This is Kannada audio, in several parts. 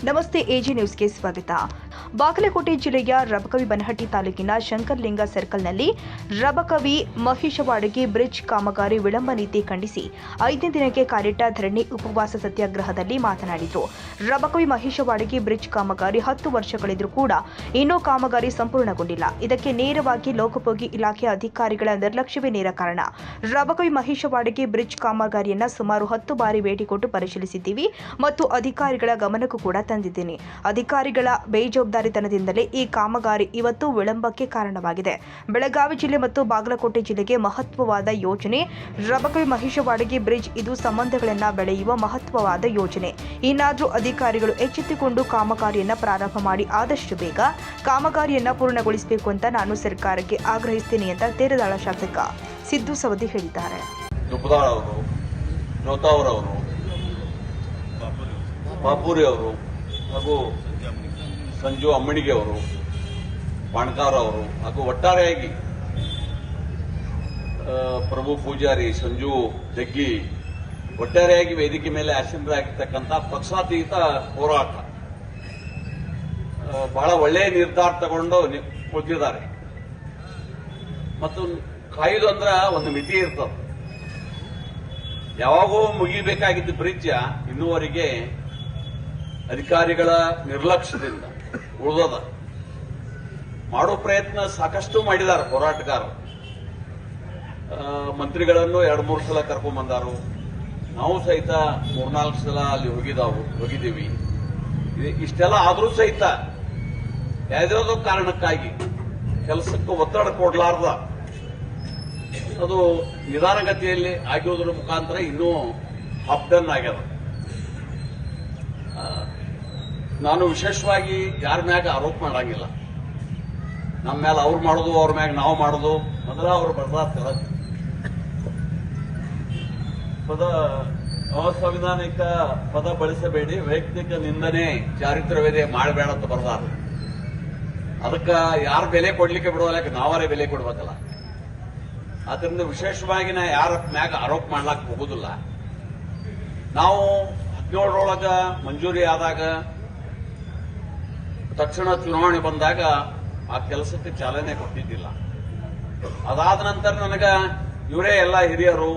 ನಮಸ್ತೆ ಎಜಿ ನ್ಯೂಸ್ಗೆ ಸ್ವಾಗತ. ಬಾಗಲಕೋಟೆ ಜಿಲ್ಲೆಯ ರಬಕವಿ ಬನಹಟ್ಟಿ ತಾಲೂಕಿನ ಶಂಕರಲಿಂಗ ಸರ್ಕಲ್ನಲ್ಲಿ ರಬಕವಿ ಮಹಿಷವಾಡಗಿ ಬ್ರಿಡ್ಜ್ ಕಾಮಗಾರಿ ವಿಳಂಬ ನೀತಿ ಖಂಡಿಸಿ 5ನೇ ದಿನಕ್ಕೆ ಕಾಲಿಟ್ಟ ಧರಣಿ ಉಪವಾಸ ಸತ್ಯಾಗ್ರಹದಲ್ಲಿ ಮಾತನಾಡಿದರು. ರಬಕವಿ ಮಹಿಷವಾಡಗಿ ಬ್ರಿಡ್ಜ್ ಕಾಮಗಾರಿ 10 ವರ್ಷಗಳಿದ್ರೂ ಕೂಡ ಇನ್ನೂ ಕಾಮಗಾರಿ ಸಂಪೂರ್ಣಗೊಂಡಿಲ್ಲ. ಇದಕ್ಕೆ ನೇರವಾಗಿ ಲೋಕೋಪಯೋಗಿ ಇಲಾಖೆ ಅಧಿಕಾರಿಗಳ ನಿರ್ಲಕ್ಷ್ಯವೇ ನೇರ ಕಾರಣ. ರಬಕವಿ ಮಹಿಷವಾಡಗಿ ಬ್ರಿಡ್ಜ್ ಕಾಮಗಾರಿಯನ್ನ ಸುಮಾರು 10 ಬಾರಿ ಭೇಟಿ ಕೊಟ್ಟು ಪರಿಶೀಲಿಸಿದ್ದೀವಿ ಮತ್ತು ಅಧಿಕಾರಿಗಳ ಗಮನಕ್ಕೂ ಕೂಡ ತಂದಿದ್ದೀನಿ. ಅಧಿಕಾರಿಗಳ ಬೇಜವಾಬ್ದಾರಿತನದಿಂದಲೇ ಈ ಕಾಮಗಾರಿ ಇವತ್ತು ವಿಳಂಬಕ್ಕೆ ಕಾರಣವಾಗಿದೆ. ಬೆಳಗಾವಿ ಜಿಲ್ಲೆ ಮತ್ತು ಬಾಗಲಕೋಟೆ ಜಿಲ್ಲೆಗೆ ಮಹತ್ವವಾದ ಯೋಜನೆ ರಬಕವಿ ಮಹಿಷವಾಡಗಿ ಬ್ರಿಡ್ಜ್. ಇದು ಸಂಬಂಧಗಳನ್ನು ಬೆಳೆಯುವ ಮಹತ್ವವಾದ ಯೋಜನೆ. ಇನ್ನಾದರೂ ಅಧಿಕಾರಿಗಳು ಎಚ್ಚೆತ್ತುಕೊಂಡು ಕಾಮಗಾರಿಯನ್ನ ಪ್ರಾರಂಭ ಮಾಡಿ ಆದಷ್ಟು ಬೇಗ ಕಾಮಗಾರಿಯನ್ನ ಪೂರ್ಣಗೊಳಿಸಬೇಕು ಅಂತ ನಾನು ಸರ್ಕಾರಕ್ಕೆ ಆಗ್ರಹಿಸುತ್ತೇನೆ ಅಂತ ತೇರದಾಳ ಶಾಸಕ ಸಿದ್ದು ಸವದಿ ಹೇಳಿದ್ದಾರೆ. ಬಾಪೂರಿ ಅವರು ಹಾಗೂ ಸಂಜು ಅಮ್ಮಣಿಗೆ ಅವರು, ಬಾಣ್ಕಾರ ಅವರು ಹಾಗೂ ಒಟ್ಟಾರೆಯಾಗಿ ಪ್ರಭು ಪೂಜಾರಿ, ಸಂಜು ಜಗ್ಗಿ ಒಟ್ಟಾರೆಯಾಗಿ ವೇದಿಕೆ ಮೇಲೆ ಆಸೀನರಾಗಿರ್ತಕ್ಕಂಥ ಪಕ್ಷಾತೀತ ಹೋರಾಟ ಬಹಳ ಒಳ್ಳೆಯ ನಿರ್ಧಾರ ತಗೊಂಡು ಕೂತಿದ್ದಾರೆ. ಮತ್ತು ಕಾಯುವುದು ಅಂದ್ರೆ ಒಂದು ಮಿತಿ ಇರ್ತದೆ. ಯಾವಾಗೋ ಮುಗಿಬೇಕಾಗಿದ್ದ ಬ್ರಿಡ್ಜ್ ಇನ್ನೂವರೆಗೆ ಅಧಿಕಾರಿಗಳ ನಿರ್ಲಕ್ಷ್ಯದಿಂದ ಉಳಿದದ. ಮಾಡೋ ಪ್ರಯತ್ನ ಸಾಕಷ್ಟು ಮಾಡಿದ್ದಾರೆ ಹೋರಾಟಗಾರರು. ಮಂತ್ರಿಗಳನ್ನು 2-3 ಸಲ ಕರ್ಕೊಂಡ್ ಬಂದಾರು. ನಾವು ಸಹಿತ 3-4 ಸಲ ಅಲ್ಲಿ ಹೋಗಿದ್ದೀವಿ. ಇಷ್ಟೆಲ್ಲ ಆದ್ರೂ ಸಹಿತ ಯಾವುದೋ ಕಾರಣಕ್ಕಾಗಿ ಕೆಲಸಕ್ಕೆ ಒತ್ತಡ ಕೊಡ್ಲಾರ್ದ ಅದು ನಿಧಾನಗತಿಯಲ್ಲಿ ಆಗಿರೋದ್ರ ಮುಖಾಂತರ ಇನ್ನೂ ಅಪ್ ಡನ್ ಆಗ್ಯದ. ನಾನು ವಿಶೇಷವಾಗಿ ಯಾರ ಮ್ಯಾಗ ಆರೋಪ ಮಾಡಂಗಿಲ್ಲ. ನಮ್ಮ ಮೇಲೆ ಅವ್ರು ಮಾಡೋದು, ಅವ್ರ ಮ್ಯಾಗ ನಾವು ಮಾಡೋದು. ಮೊದಲ ಅವ್ರು ಬರ್ದಾರ್ತಾರ ಪದ ಅಸಂವಿಧಾನಿಕ ಪದ ಬಳಸಬೇಡಿ, ವೈಯಕ್ತಿಕ ನಿಂದನೆ ಚಾರಿತ್ರವೇದೆ ಮಾಡಬೇಡ ಅಂತ ಬರ್ದಾರ. ಅದಕ್ಕ ಯಾರು ಬೆಲೆ ಕೊಡ್ಲಿಕ್ಕೆ ಬಿಡೋಲ್ಲ, ನಾವರೇ ಬೆಲೆ ಕೊಡ್ಬೇಕಲ್ಲ. ಅದರಿಂದ ವಿಶೇಷವಾಗಿ ನಾ ಯಾರ ಮ್ಯಾಗ ಆರೋಪ ಮಾಡ್ಲಾಕ್ ಹೋಗುದಿಲ್ಲ. ನಾವು 17ರೊಳಗ ಮಂಜೂರಿ ಆದಾಗ ತಕ್ಷಣ ಚುನಾವಣೆ ಬಂದಾಗ ಆ ಕೆಲಸಕ್ಕೆ ಚಾಲನೆ ಕೊಟ್ಟಿದ್ದಿಲ್ಲ. ಅದಾದ ನಂತರ ನನಗ ಇವರೇ ಎಲ್ಲ ಹಿರಿಯರು,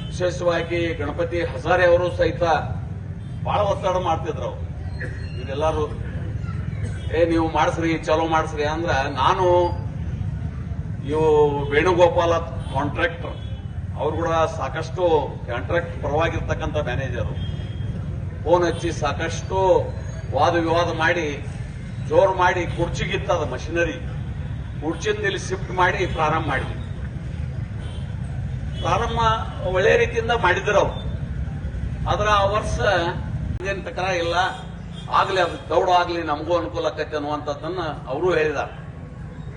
ವಿಶೇಷವಾಗಿ ಗಣಪತಿ ಹಜಾರೆ ಅವರು ಸಹಿತ ಬಹಳ ಒತ್ತಡ ಮಾಡ್ತಿದ್ರು. ಇವರೆಲ್ಲರೂ ನೀವು ಮಾಡಿಸ್ರಿ, ಚಲೋ ಮಾಡಿಸ್ರಿ ಅಂದ್ರ ನಾನು ಇವು ವೇಣುಗೋಪಾಲ ಕಾಂಟ್ರಾಕ್ಟರ್ ಅವ್ರು ಕೂಡ ಸಾಕಷ್ಟು ಕಾಂಟ್ರಾಕ್ಟ್ ಪರವಾಗಿರ್ತಕ್ಕಂಥ ಮ್ಯಾನೇಜರು ಫೋನ್ ಹಚ್ಚಿ ಸಾಕಷ್ಟು ವಾದ ವಿವಾದ ಮಾಡಿ ಜೋರು ಮಾಡಿ ಕುರ್ಚಿಗಿತ್ತದ ಮಷಿನರಿ ಕುರ್ಚಿಯಿಂದ ಇಲ್ಲಿ ಶಿಫ್ಟ್ ಮಾಡಿ ಪ್ರಾರಂಭ ಮಾಡಿದ್ವಿ. ಪ್ರಾರಂಭ ಒಳ್ಳೆ ರೀತಿಯಿಂದ ಮಾಡಿದ್ರು ಅವ್ರು. ಆದ್ರೆ ಆ ವರ್ಷ ಏನ್ ತಕರ ಇಲ್ಲ, ಆಗ್ಲಿ ಅದು ದೌಡ ಆಗ್ಲಿ, ನಮಗೂ ಅನುಕೂಲ ಆಕೈತೆ ಅನ್ನುವಂಥದ್ದನ್ನ ಅವರು ಹೇಳಿದ್ದಾರೆ.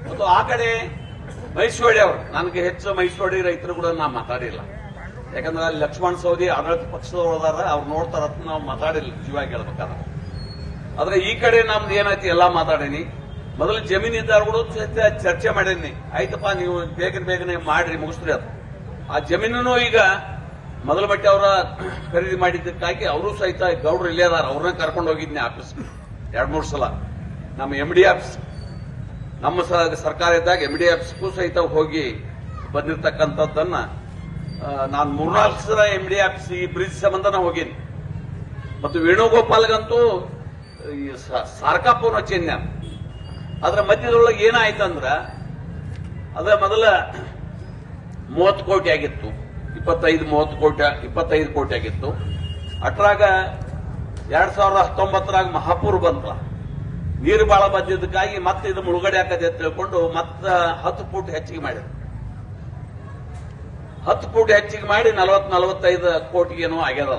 ಮತ್ತು ಆ ಕಡೆ ಮೈಸೂಡಿ ಅವರು, ನನಗೆ ಹೆಚ್ಚು ಮೈಸೂಡಿ ರೈತರು ಕೂಡ ನಾ ಮಾತಾಡಿಲ್ಲ. ಯಾಕಂದ್ರೆ ಅಲ್ಲಿ ಲಕ್ಷ್ಮಣ್ ಸವದಿ ಆಡಳಿತ ಪಕ್ಷದವರದಾರ, ಅವ್ರು ನೋಡ್ತಾರ ನಾವು ಮಾತಾಡಿಲ್ಲ ಜೀವಾಗಿ ಹೇಳ್ಬೇಕಾದ್ರೆ. ಆದ್ರೆ ಈ ಕಡೆ ನಮ್ದು ಏನೈತಿ ಎಲ್ಲ ಮಾತಾಡೀನಿ. ಮೊದಲು ಜಮೀನಿದ್ದಾರು ಚರ್ಚೆ ಮಾಡೀನಿ. ಆಯ್ತಪ್ಪ ನೀವು ಬೇಗನೆ ಮಾಡ್ರಿ, ಮುಗಿಸ್ರಿ ಅದು. ಆ ಜಮೀನನ್ನು ಈಗ ಮೊದಲ ಬಟ್ಟೆ ಅವರ ಖರೀದಿ ಮಾಡಿದ್ದಕ್ಕಾಗಿ ಅವರು ಸಹಿತ ಗೌಡ್ರು ಇಲ್ಲೇ ಅದಾರ. ಅವ್ರನ್ನ ಕರ್ಕೊಂಡು ಹೋಗಿದ್ನಿ ಆಫೀಸ್ 2-3 ಸಲ. ನಮ್ಮ MD ಆಫೀಸ್, ನಮ್ಮ ಸರ್ಕಾರ ಇದ್ದಾಗ MD ಆಫೀಸ್ಗೂ ಸಹಿತ ಹೋಗಿ ಬಂದಿರತಕ್ಕಂಥದ್ದನ್ನ ನಾನು 3-4 ಸಲ MD ಆಫೀಸ್ ಈ ಬ್ರಿಡ್ಜ್ ಸಂಬಂಧನ ಹೋಗೀನಿ. ಮತ್ತು ವೇಣುಗೋಪಾಲ್ಗಂತೂ ಸಾರ್ಕಾಪೂರ್ಣ ಚಿಹ್ನೆ. ಅದ್ರ ಮಧ್ಯದೊಳಗೆ ಏನಾಯ್ತಂದ್ರ ಅದ ಮೊದಲ 30 ಕೋಟಿ ಆಗಿತ್ತು, 25 ಕೋಟಿ ಆಗಿತ್ತು. ಅಟ್ರಾಗ 2019 ಮಹಾಪೂರ್ ಬಂತ, ನೀರು ಬಾಳ ಬಂದಿದ್ದಕ್ಕಾಗಿ ಮತ್ತೆ ಇದು ಮುಳುಗಡೆ ಆಕದೆ ಅಂತ ತಿಳ್ಕೊಂಡು ಮತ್ತೆ 10 ಫೂಟ್ ಹೆಚ್ಚಿಗೆ ಮಾಡಿದ್ರು. 10 ಫೂಟ್ ಹೆಚ್ಚಿಗೆ ಮಾಡಿ 40-45 ಕೋಟಿಗೇನೋ ಆಗ್ಯದ.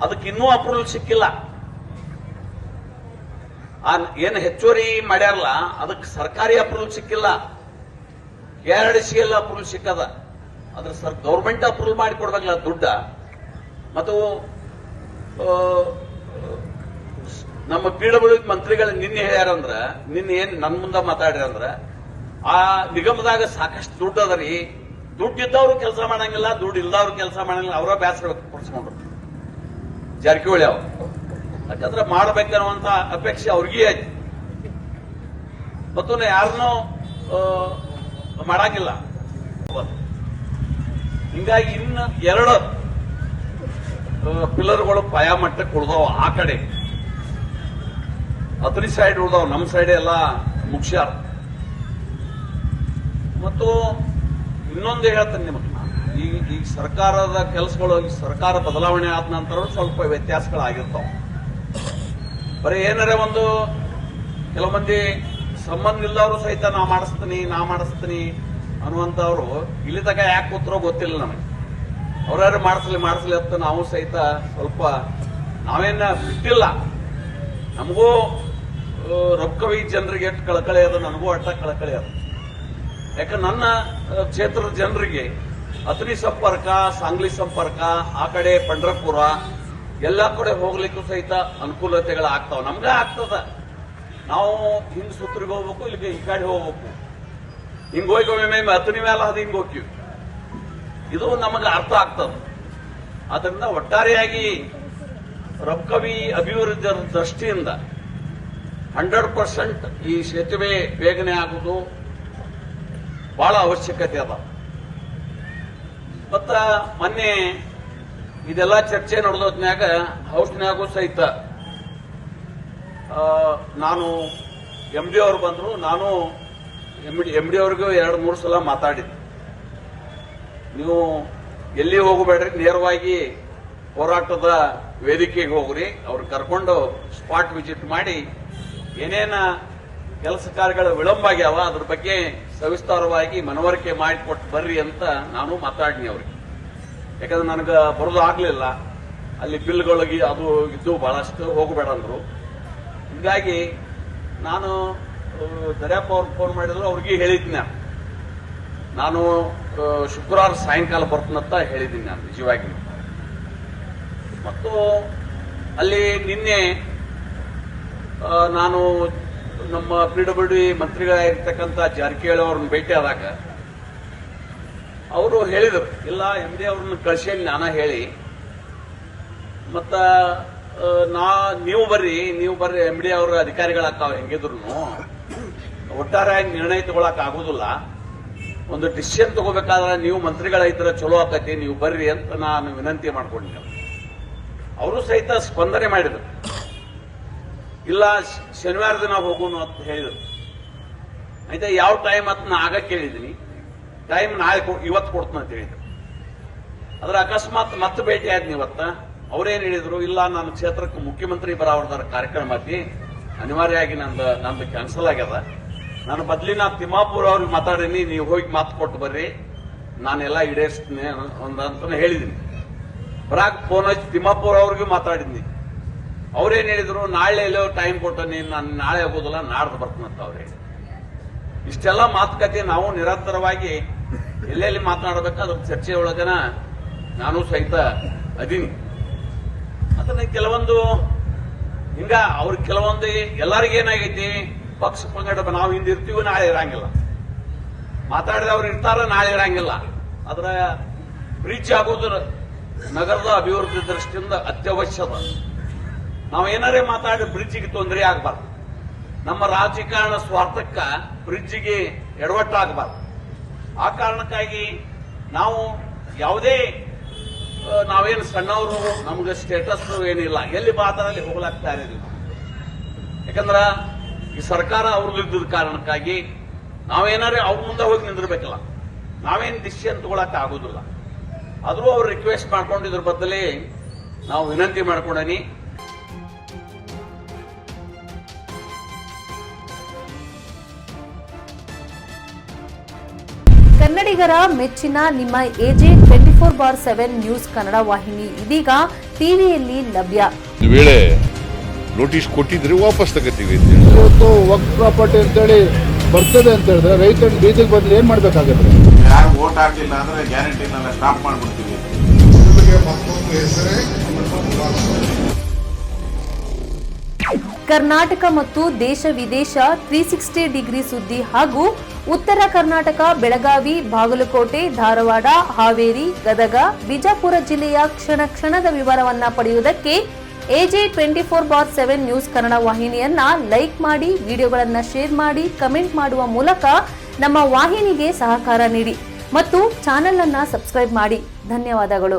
ಅದಕ್ಕೆ ಇನ್ನೂ ಅಪ್ರೂವಲ್ ಸಿಕ್ಕಿಲ್ಲ. ಏನು ಹೆಚ್ಚುವರಿ ಮಾಡ್ಯಾರಲ್ಲ ಅದಕ್ಕೆ ಸರ್ಕಾರಿ ಅಪ್ರೂವಲ್ ಸಿಕ್ಕಿಲ್ಲ. KRDCL ಅಪ್ರೂವಲ್ ಸಿಕ್ಕದ. ಅದ್ರ ಗೌರ್ಮೆಂಟ್ ಅಪ್ರೂವಲ್ ಮಾಡಿ ಕೊಡ್ಬೇಕಲ್ಲ ದುಡ್ಡ. ಮತ್ತು ನಮ್ಮ PWD ಮಂತ್ರಿಗಳು ನಿನ್ನೆ ಹೇಳ್ಯಾರಂದ್ರ, ನಿನ್ನೆ ಏನ್ ನನ್ ಮುಂದೆ ಮಾತಾಡ್ರಂದ್ರ, ಆ ನಿಗಮದಾಗ ಸಾಕಷ್ಟು ದುಡ್ಡು ಅದರಿ, ದುಡ್ಡು ಇದ್ದವ್ರು ಕೆಲಸ ಮಾಡಂಗಿಲ್ಲ, ದುಡ್ಡು ಇಲ್ದವ್ರು ಕೆಲಸ ಮಾಡಂಗಿಲ್ಲ, ಅವರ ಬ್ಯಾಸರ ಪಡಿಸ್ಕೊಂಡ್ರು ಜಾರಕಿಹೊಳಿ ಅವರು. ಯಾಕಂದ್ರೆ ಮಾಡಬೇಕನ್ನುವಂತ ಅಪೇಕ್ಷೆ ಅವ್ರಿಗೆ ಐತಿ ಮತ್ತು ಯಾರನ್ನೂ ಮಾಡಂಗಿಲ್ಲ. ಹಿಂಗಾಗಿ ಇನ್ನು 2 ಪಿಲ್ಲರ್ಗಳು ಪಾಯ ಮಟ್ಟಕ್ಕೆ ಉಳ್ದಾವ. ಆ ಕಡೆ ಅತನಿ ಸೈಡ್ ಉಳ್ದಾವ, ನಮ್ಮ ಸೈಡ್ ಎಲ್ಲ ಮುಖ್ಯಾರ. ಮತ್ತು ಇನ್ನೊಂದು ಹೇಳ್ತೇನೆ ನಿಮಗೆ, ಈ ಸರ್ಕಾರದ ಕೆಲಸಗಳು, ಈ ಸರ್ಕಾರ ಬದಲಾವಣೆ ಆದ ನಂತರ ಸ್ವಲ್ಪ ವ್ಯತ್ಯಾಸಗಳಾಗಿರ್ತಾವ. ಬರೀ ಏನಾರೇ ಒಂದು ಕೆಲವು ಮಂದಿ ಸಂಬಂಧ ಇಲ್ಲವರು ಸಹಿತ ನಾ ಮಾಡಿಸ್ತೀನಿ ಅನ್ನುವಂಥವ್ರು ಇಲ್ಲಿ ತನಕ ಯಾಕೆ ಕೂತ್ರೋ ಗೊತ್ತಿಲ್ಲ ನಮಗೆ. ಅವ್ರ್ಯಾರು ಮಾಡಿಸ್ಲಿ ಅಂತ ನಾವು ಸಹಿತ ಸ್ವಲ್ಪ ನಾವೇನ ಬಿಟ್ಟಿಲ್ಲ. ನಮಗೂ ರೊಕ್ಕವಿ ಜನರಿಗೆ ಎಷ್ಟು ಕಳಕಳಿ ಅದ, ನನಗೂ ಅಟ್ಟ ಕಳಕಳಿ ಅದ. ಯಾಕಂದ್ರೆ ನನ್ನ ಕ್ಷೇತ್ರದ ಜನರಿಗೆ ಅತನಿ ಸಂಪರ್ಕ, ಸಾಂಗ್ಲಿ ಸಂಪರ್ಕ, ಆ ಕಡೆ ಪಂಡ್ರಪುರ ಎಲ್ಲ ಕಡೆ ಹೋಗ್ಲಿಕ್ಕೂ ಸಹಿತ ಅನುಕೂಲತೆಗಳು ಆಗ್ತಾವ. ನಮ್ಗೆ ಆಗ್ತದ. ನಾವು ಹಿಂಗ್ ಸುತ್ತರಿಗೆ ಹೋಗ್ಬೇಕು, ಇಲ್ಲಿಗೆ ಈ ಕಡೆ ಹೋಗ್ಬೇಕು. ಹಿಂಗ್ ಹೋಗಿ ಅತನಿ ಮೇಲೆ ಅದು ಹಿಂಗ್ ಹೋಗ್ತೀವಿ. ಇದು ನಮಗೆ ಅರ್ಥ ಆಗ್ತದ. ಅದರಿಂದ ಒಟ್ಟಾರೆಯಾಗಿ ರೊಕ್ಕವಿ ಅಭಿವೃದ್ಧಿ ದೃಷ್ಟಿಯಿಂದ 100% ಈ ಸೇತುವೆ ಬೇಗನೆ ಆಗುವುದು ಬಹಳ ಅವಶ್ಯಕತೆ ಅದ. ಮತ್ತ ಮೊನ್ನೆ ಇದೆಲ್ಲ ಚರ್ಚೆ ನಡೆದೋದ್ನ್ಯಾಗ ಹೌಸ್ನ್ಯಾಗೂ ಸಹಿತ ನಾನು MD ಅವ್ರು ಬಂದ್ರು. ನಾನು MD ಅವ್ರಿಗೂ 2-3 ಸಲ ಮಾತಾಡಿದ್ದೆ. ನೀವು ಎಲ್ಲಿ ಹೋಗಬೇಡ್ರಿ, ನೇರವಾಗಿ ಹೋರಾಟದ ವೇದಿಕೆಗೆ ಹೋಗ್ರಿ. ಅವ್ರು ಕರ್ಕೊಂಡು ಸ್ಪಾಟ್ ವಿಸಿಟ್ ಮಾಡಿ ಏನೇನ ಕೆಲಸ ಕಾರ್ಯಗಳ ವಿಳಂಬ ಆಗ್ಯಾವ ಅದ್ರ ಬಗ್ಗೆ ಸವಿಸ್ತಾರವಾಗಿ ಮನವರಿಕೆ ಮಾಡಿಕೊಟ್ಟು ಬರ್ರಿ ಅಂತ ನಾನು ಮಾತಾಡಿನಿ ಅವ್ರಿಗೆ. ಯಾಕಂದ್ರೆ ನನಗೆ ಬರೋದು ಆಗ್ಲಿಲ್ಲ, ಅಲ್ಲಿ ಬಿಲ್ಗಳಿಗೆ ಅದು ಇದ್ದು ಬಹಳಷ್ಟು ಹೋಗಬೇಡ ಅಂದ್ರು. ಹೀಗಾಗಿ ನಾನು ದರ್ಯಾಪ ಅವ್ರಿಗೆ ಫೋನ್ ಮಾಡಿದ್ರು, ಅವ್ರಿಗೆ ಹೇಳಿದ್ದೀನಿ. ನಾನು ಶುಕ್ರವಾರ ಸಾಯಂಕಾಲ ಬರ್ತೀನಂತ ಹೇಳಿದ್ದೀನಿ ನಾನು ನಿಜವಾಗಿ. ಮತ್ತು ಅಲ್ಲಿ ನಿನ್ನೆ ನಾನು ನಮ್ಮ PWD ಮಂತ್ರಿಗಳಾಗಿರ್ತಕ್ಕಂಥ ಜಾರಕಿಹೊಳಿ ಅವ್ರನ್ನ ಭೇಟಿ ಆದಾಗ ಅವರು ಹೇಳಿದರು, ಇಲ್ಲ MD ಅವ್ರನ್ನ ಕಳ್ಸೇನಿ ನಾನ ಹೇಳಿ, ಮತ್ತ ನೀವು ಬರ್ರಿ MD ಅವ್ರ ಅಧಿಕಾರಿಗಳಾಗ್ತಾವ, ಹೆಂಗಿದ್ರು ಒಟ್ಟಾರೆ ನಿರ್ಣಯ ತಗೊಳಕ್ ಆಗುದಿಲ್ಲ. ಒಂದು ಡಿಸಿಷನ್ ತಗೋಬೇಕಾದ್ರೆ ನೀವು ಮಂತ್ರಿಗಳಾಗಿದ್ರೆ ಚಲೋ ಆಕತಿ, ನೀವು ಬರ್ರಿ ಅಂತ ನಾನು ವಿನಂತಿ ಮಾಡ್ಕೊಂಡಿದ್ದೆ. ಅವರು ಸಹಿತ ಸ್ಪಂದನೆ ಮಾಡಿದ್ರು. ಇಲ್ಲ ಶನಿವಾರ ದಿನ ಹೋಗೋಣ ಅಂತ ಹೇಳಿದ್ರು. ಆಯ್ತಾ, ಯಾವ ಟೈಮ್ ಅಂತ ನಾ ಆಗ ಕೇಳಿದ್ದೀನಿ. ಟೈಮ್ ನಾಳೆ ಇವತ್ತು ಕೊಡ್ತೀನಿ ಅಂತ ಹೇಳಿದ್ರು. ಅದ್ರ ಅಕಸ್ಮಾತ್ ಮತ್ತೆ ಭೇಟಿ ಆದ್ನಿ ಇವತ್ತ. ಅವ್ರೇನ್ ಹೇಳಿದ್ರು, ಇಲ್ಲ ನನ್ನ ಕ್ಷೇತ್ರಕ್ಕೆ ಮುಖ್ಯಮಂತ್ರಿ ಬರಾವರ್ದಾರ ಕಾರ್ಯಕ್ರಮ ಐತಿ, ಅನಿವಾರ್ಯವಾಗಿ ನಂದು ಕ್ಯಾನ್ಸಲ್ ಆಗ್ಯದ. ನಾನು ಬದ್ಲಿ ನಾ ತಿಮ್ಮಾಪುರ ಅವ್ರಿಗೆ ಮಾತಾಡೀನಿ, ನೀವು ಹೋಗಿ ಮಾತು ಕೊಟ್ಟು ಬರ್ರಿ, ನಾನೆಲ್ಲ ಈಡೇರಿಸ್ತೀನಿ ಅಂತ ಹೇಳಿದ್ದೀನಿ. ಬರಾಕ್ ಫೋನ್ ಹಚ್ಚಿ ತಿಮ್ಮಾಪುರ ಅವ್ರಿಗೂ ಮಾತಾಡಿದ್ನಿ. ಅವ್ರೇನ್ ಹೇಳಿದ್ರು, ನಾಳೆ ಎಲ್ಲೋ ಟೈಮ್ ಕೊಟ್ಟ, ನಾನು ನಾಳೆ ಆಗೋದಿಲ್ಲ, ನಾಡ್ದು ಬರ್ತೀನಂತ ಅವ್ರು ಹೇಳಿ. ಇಷ್ಟೆಲ್ಲ ಮಾತುಕತೆ ನಾವು ನಿರಂತರವಾಗಿ ಎಲ್ಲೆಲ್ಲಿ ಮಾತನಾಡಬೇಕಾದ್ರೆ ಚರ್ಚೆ ಒಳಗನ ನಾನು ಸಹಿತ ಅದೀನಿ. ಅದನ್ನ ಕೆಲವೊಂದು ಹಿಂಗ ಅವ್ರ ಕೆಲವೊಂದು ಎಲ್ಲರಿಗೇನಾಗೈತಿ, ಪಕ್ಷ ಪಂಗಡ ನಾವು ಹಿಂದಿರ್ತೀವಿ, ನಾಳೆ ಇರಂಗಿಲ್ಲ. ಮಾತಾಡಿದವ್ರು ಇರ್ತಾರ, ನಾಳೆ ಇರಂಗಿಲ್ಲ. ಅದರ ಬ್ರಿಡ್ಜ್ ಆಗೋದು ನಗರದ ಅಭಿವೃದ್ಧಿ ದೃಷ್ಟಿಯಿಂದ ಅತ್ಯವಶ್ಯದ. ನಾವೇನಾರೇ ಮಾತಾಡಿ ಬ್ರಿಡ್ಜಿಗೆ ತೊಂದರೆ ಆಗಬಾರ್ದು. ನಮ್ಮ ರಾಜಕಾರಣ ಸ್ವಾರ್ಥಕ್ಕ ಬ್ರಿಡ್ಜಿಗೆ ಎಡವಟ್ಟಾಗಬಾರ್ದು. ಆ ಕಾರಣಕ್ಕಾಗಿ ನಾವು ಯಾವುದೇ ನಾವೇನು ಸಣ್ಣವರು, ನಮ್ಗೆ ಸ್ಟೇಟಸ್ ಏನಿಲ್ಲ, ಎಲ್ಲಿ ಮಾತಾಡಲಿ ಹೋಗ್ಲಾಗ್ತಾ ಇರಲಿಲ್ಲ. ಯಾಕಂದ್ರ ಈ ಸರ್ಕಾರ ಅವ್ರಲ್ಲಿದ್ದ ಕಾರಣಕ್ಕಾಗಿ ನಾವೇನಾರೇ ಅವ್ರ ಮುಂದೆ ಹೋಗಿ ನಿಂದಿರ್ಬೇಕಲ್ಲ, ನಾವೇನು ಡಿಸಿಷನ್ ತಗೊಳಕ್ ಆಗೋದಿಲ್ಲ. ಆದ್ರೂ ಅವ್ರು ರಿಕ್ವೆಸ್ಟ್ ಮಾಡ್ಕೊಂಡಿದ್ರ ಬದಲೇ ನಾವು ವಿನಂತಿ ಮಾಡ್ಕೊಂಡನಿ. ಕನ್ನಡಿಗರ ಮೆಚ್ಚಿನ ನಿಮ್ಮ AJ 24/7 ನ್ಯೂಸ್ ಕನ್ನಡ ವಾಹಿನಿ ಇದೀಗ ಟಿವಿಯಲ್ಲಿ ಲಭ್ಯ. ಒಂದು ವೇಳೆ ನೋಟಿಸ್ ಕೊಟ್ಟಿದ್ರೆ ವಾಪಸ್ ತಗೋತೀವಿ. ಇವತ್ತು ವಕ್ಫ್ ಪ್ರಾಪರ್ಟಿ ಅಂತೇಳಿ ಬರ್ತದೆ ಅಂತ ಹೇಳಿದ್ರೆ ರೈತರು ಬೀದಿಗೆ ಬದಲು ಏನ್ ಮಾಡ್ಬೇಕಾಗತ್ತೆ? ಯಾರು ವೋಟ್ ಹಾಕಿಲ್ಲ ಅಂದ್ರೆ ಗ್ಯಾರಂಟಿನೆಲ್ಲ ಸ್ಟಾಪ್ ಮಾಡ್ಬಿಡ್ತೀವಿ. ಕರ್ನಾಟಕ ಮತ್ತು ದೇಶ ವಿದೇಶ 360 ಡಿಗ್ರಿ ಸುದ್ದಿ ಹಾಗೂ ಉತ್ತರ ಕರ್ನಾಟಕ, ಬೆಳಗಾವಿ, ಬಾಗಲಕೋಟೆ, ಧಾರವಾಡ, ಹಾವೇರಿ, ಗದಗ, ಬಿಜಾಪುರ ಜಿಲ್ಲೆಯ ಕ್ಷಣ ಕ್ಷಣದ ವಿವರವನ್ನ ಪಡೆಯುವುದಕ್ಕೆ AJ 24/7 ನ್ಯೂಸ್ ಕನ್ನಡ ವಾಹಿನಿಯನ್ನ ಲೈಕ್ ಮಾಡಿ, ವಿಡಿಯೋಗಳನ್ನ ಶೇರ್ ಮಾಡಿ, ಕಮೆಂಟ್ ಮಾಡುವ ಮೂಲಕ ನಮ್ಮ ವಾಹಿನಿಗೆ ಸಹಕಾರ ನೀಡಿ ಮತ್ತು ಚಾನೆಲ್ ಅನ್ನ ಸಬ್ಸ್ಕ್ರೈಬ್ ಮಾಡಿ. ಧನ್ಯವಾದಗಳು.